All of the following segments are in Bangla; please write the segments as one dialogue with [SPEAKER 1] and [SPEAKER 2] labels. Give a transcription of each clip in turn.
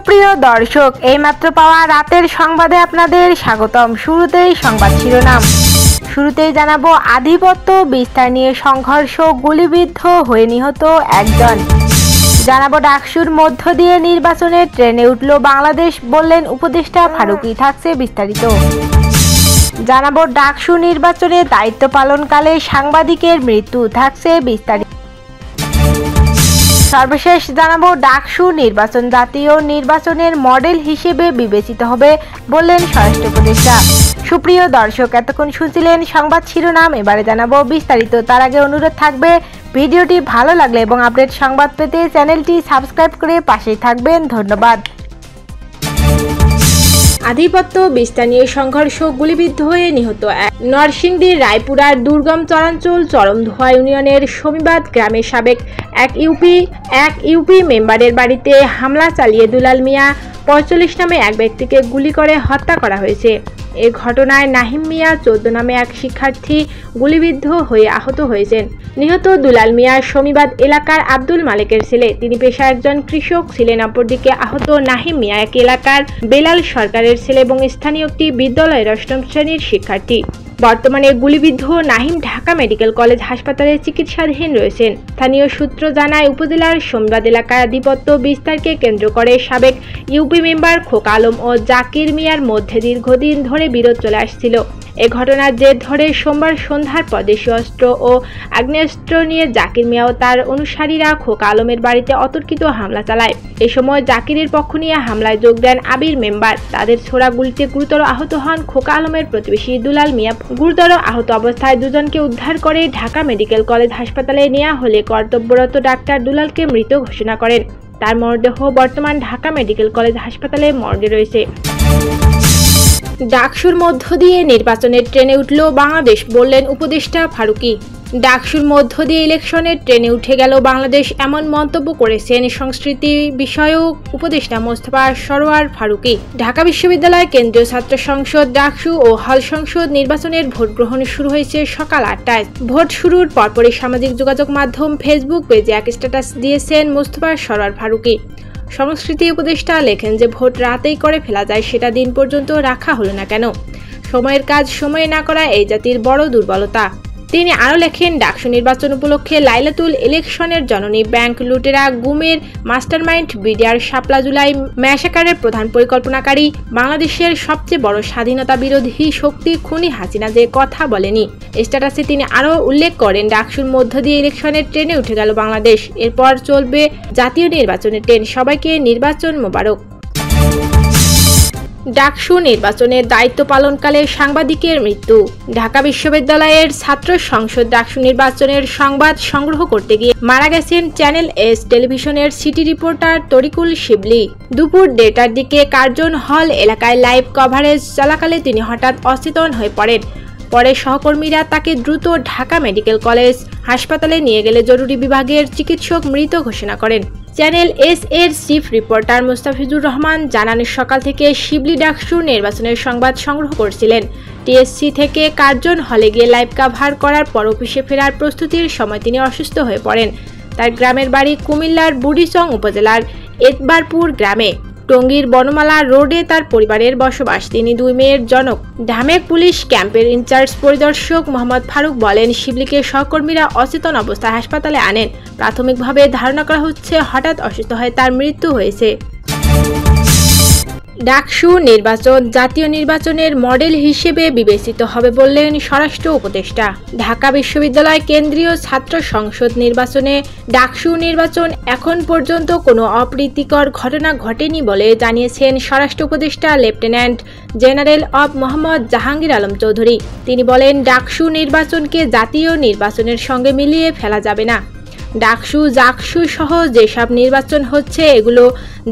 [SPEAKER 1] সুপ্রিয় দর্শক, এইমাত্র পাওয়া রাতের সংবাদে আপনাদের স্বাগতম। শুরুতেই সংবাদ শিরোনাম। শুরুতেই জানাবো আধিপত্য বিস্তার নিয়ে সংঘর্ষ, গুলিবিদ্ধ হয়ে নিহত একজন। জানাবো ডাকসুর মধ্য দিয়ে নির্বাচনের ট্রেনে উঠল বাংলাদেশ, বললেন উপদেষ্টা ফারুকী। থাকছে বিস্তারিত। জানাবো ডাকসু নির্বাচনে দায়িত্ব পালনকালে সাংবাদিকের মৃত্যু। থাকছে বিস্তারিত। সর্বশেষ জানাবো ডাকসু নির্বাচন জাতীয় নির্বাচনের মডেল হিসেবে বিবেচিত হবে, বললেন স্বরাষ্ট্র উপদেষ্টা। সুপ্রিয় দর্শক, এতক্ষণ শুনছিলেন সংবাদ শিরোনাম, এবারে জানাবো বিস্তারিত। তার আগে অনুরোধ থাকবে, ভিডিওটি ভালো লাগলে এবং আপডেট সংবাদ পেতে চ্যানেলটি সাবস্ক্রাইব করে পাশেই থাকবেন। ধন্যবাদ। আধিপত্য বিস্তার নিয়ে সংঘর্ষ, গুলিবিদ্ধ হয়ে নিহত এক। নরসিংদীর রায়পুরার দুর্গম চরাঞ্চল চরমধোয়া ইউনিয়নের শমীবাদ গ্রামের সাবেক এক ইউপি মেম্বারের বাড়িতে হামলা চালিয়ে দুলাল মিয়া ৪৫ নামে এক ব্যক্তিকে গুলি করে হত্যা করা হয়েছে। এ ঘটনায় নাহিম মিয়া ১৪ নামে এক শিক্ষার্থী গুলিবিদ্ধ হয়ে আহত হয়েছেন। নিহত দুলাল মিয়া শমীবাদ এলাকার আব্দুল মালিকের ছেলে। তিনি পেশায় একজন কৃষক ছিলেন। অপরদিকে আহত নাহিম মিয়া এক এলাকার বেলাল সরকারের ছেলে এবং স্থানীয় একটি বিদ্যালয়ের ৮ম শ্রেণীর শিক্ষার্থী। বর্তমানে গুলিবিদ্ধ নাহিম ঢাকা মেডিকেল কলেজ হাসপাতালে চিকিৎসাধীন রয়েছেন। স্থানীয় সূত্র জানায়, উপজেলার শমীবাদ এলাকায় আধিপত্য বিস্তারকে কেন্দ্র করে সাবেক ইউপি মেম্বার খোকা আলম ও জাকির মিয়ার মধ্যে দীর্ঘদিন ধরে বিরোধ চলে আসছিল। এ ঘটনার জের ধরে সোমবার সন্ধ্যার পর দেশীয় অস্ত্র ও আগ্নেয়াস্ত্র নিয়ে জাকির মিয়া ও তার অনুসারীরা খোকা আলমের বাড়িতে অতর্কিত হামলা চালায়। এ সময় জাকিরের পক্ষ নিয়ে হামলায় যোগ দেন আবির মেম্বার। তাদের ছোড়া গুলিতে গুরুতর আহত হন খোকা আলমের প্রতিবেশী দুলাল মিয়া। গুরুতর আহত অবস্থায় দুজনকে উদ্ধার করে ঢাকা মেডিকেল কলেজ হাসপাতালে নেওয়া হলে কর্তব্যরত ডাক্তার দুলালকে মৃত ঘোষণা করেন। তার মরদেহ বর্তমান ঢাকা মেডিকেল কলেজ হাসপাতালে মর্গে রয়েছে। ডাকসুর মধ্য দিয়ে নির্বাচনের ট্রেনে উঠল বাংলাদেশ, বললেন উপদেষ্টা ফারুকী। ডাকসুর মধ্য দিয়ে ইলেকশনের ট্রেনে উঠে গেল বাংলাদেশ, এমন মন্তব্য করেছেন সংস্কৃতি বিষয়ক উপদেষ্টা মোস্তফা সরোয়ার ফারুকী। ঢাকা বিশ্ববিদ্যালয় কেন্দ্রীয় ছাত্র সংসদ ডাকসু ও হল সংসদ নির্বাচনের ভোট গ্রহণ শুরু হয়েছে সকাল ৮টায়। ভোট শুরুর পরপরই সামাজিক যোগাযোগ মাধ্যম ফেসবুক পেজে এক স্ট্যাটাস দিয়েছেন মোস্তফা সরোয়ার ফারুকী। সংস্কৃতি উপদেষ্টা লেখেন যে ভোট রাতেই করে ফেলা যায়, সেটা দিন পর্যন্ত রাখা হলো না কেন? সময়ের কাজ সময়ে না করা এই জাতির বড় দুর্বলতা। তিনি আরও লেখেন, ডাকসু নির্বাচন উপলক্ষে লাইলাতুল ইলেকশনের জননী ব্যাংক লুটেরা গুমের মাস্টারমাইন্ড বিডিআর শাপলা জুলাই ম্যাসাকারের প্রধান পরিকল্পনাকারী বাংলাদেশের সবচেয়ে বড় স্বাধীনতা বিরোধী শক্তি খুনি হাসিনা যে কথা বলেনি। স্ট্যাটাসে তিনি আরও উল্লেখ করেন, ডাকসুর মধ্য দিয়ে ইলেকশনের ট্রেনে উঠে গেল বাংলাদেশ, এরপর চলবে জাতীয় নির্বাচনের ট্রেন। সবাইকে নির্বাচন মোবারক। ডাকসু নির্বাচনের দায়িত্ব পালনকালে সাংবাদিকের মৃত্যু। ঢাকা বিশ্ববিদ্যালয়ের ছাত্র সংসদ ডাকসু নির্বাচনের সংবাদ সংগ্রহ করতে গিয়ে মারা গেছেন চ্যানেল এস টেলিভিশনের সিটি রিপোর্টার তরিকুল শিবলি। দুপুর ১:৩০টার দিকে কার্জন হল এলাকায় লাইভ কভারেজ চলাকালে তিনি হঠাৎ অচেতন হয়ে পড়েন। পরে সহকর্মীরা তাকে দ্রুত ঢাকা মেডিকেল কলেজ হাসপাতালে নিয়ে গেলে জরুরি বিভাগের চিকিৎসক মৃত ঘোষণা করেন। চ্যানেল এস এর চিফ রিপোর্টার মোস্তাফিজুর রহমান জানান, সকাল থেকে শিবলি ডাকসু নির্বাচনের সংবাদ সংগ্রহ করছিলেন। টিএসসি থেকে কার্জন হলে গিয়ে লাইভ কাভার করার পর অফিসে ফেরার প্রস্তুতির সময় তিনি অসুস্থ হয়ে পড়েন। তার গ্রামের বাড়ি কুমিল্লার বুড়িচং উপজেলার এতবারপুর গ্রামে। টঙ্গীর বনমালা রোডে তার পরিবারের বসবাস। তিনি 2 মেয়ের জনক। ঢামেক পুলিশ ক্যাম্পের ইনচার্জ পরিদর্শক মোহাম্মদ ফারুক বলেন, শিবলিকে সহকর্মীরা অচেতন অবস্থায় হাসপাতালে আনেন। প্রাথমিকভাবে ধারণা করা হচ্ছে হঠাৎ অসুস্থ হয়ে তার মৃত্যু হয়েছে। ডাকসু নির্বাচন জাতীয় নির্বাচনের মডেল হিসেবে বিবেচিত হবে, বললেন স্বরাষ্ট্র উপদেষ্টা। ঢাকা বিশ্ববিদ্যালয় কেন্দ্রীয় ছাত্র সংসদ নির্বাচনে ডাকসু নির্বাচন এখন পর্যন্ত কোনো অপ্রীতিকর ঘটনা ঘটেনি বলে জানিয়েছেন স্বরাষ্ট্র উপদেষ্টা lieutenant general of Mohammad Jahangir Alam Chowdhury. তিনি বলেন, ডাকসু নির্বাচনকে জাতীয় নির্বাচনের সঙ্গে মিলিয়ে ফেলা যাবে না। ডাকসু জাকসু সহ যেসব নির্বাচন হচ্ছে এগুলো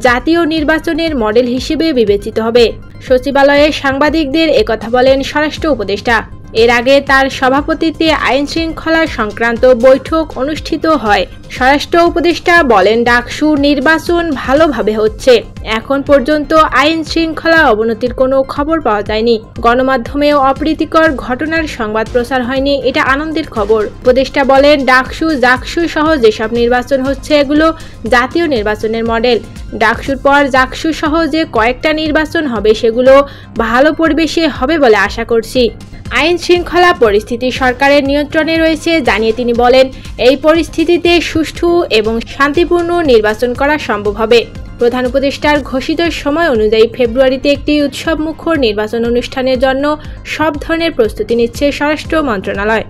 [SPEAKER 1] জাতীয় নির্বাচনের মডেল হিসেবে বিবেচিত হবে। সচিবালয়ে সাংবাদিকদের একথা বলেন স্বরাষ্ট্র উপদেষ্টা। এর আগে তার সভাপতিত্বে আইন শৃঙ্খলা সংক্রান্ত বৈঠক অনুষ্ঠিত হয়। স্বরাষ্ট্র উপদেষ্টা বলেন, ডাকসু নির্বাচন ভালোভাবে হচ্ছে। এখন পর্যন্ত আইন শৃঙ্খলা অবনতির কোনো খবর পাওয়া যায়নি। গণমাধ্যমেও অপ্রীতিকর ঘটনার সংবাদ প্রচার হয়নি, এটা আনন্দের খবর। উপদেষ্টা বলেন, ডাকসু জাকসু সহ যেসব নির্বাচন হচ্ছে এগুলো জাতীয় নির্বাচনের মডেল। ডাকসুর পর জাকসু সহ যে কয়েকটা নির্বাচন হবে সেগুলো ভালো পরিবেশে হবে বলে আশা করছি। আইন শৃঙ্খলা পরিস্থিতি সরকারের নিয়ন্ত্রণে রয়েছে জানিয়ে তিনি বলেন, এই পরিস্থিতিতে সুষ্ঠু এবং শান্তিপূর্ণ নির্বাচন করা সম্ভব হবে। প্রধান উপদেষ্টার ঘোষিত সময় অনুযায়ী ফেব্রুয়ারিতে একটি উৎসবমুখর নির্বাচন অনুষ্ঠানের জন্য সব ধরনের প্রস্তুতি নিচ্ছে স্বরাষ্ট্র মন্ত্রণালয়।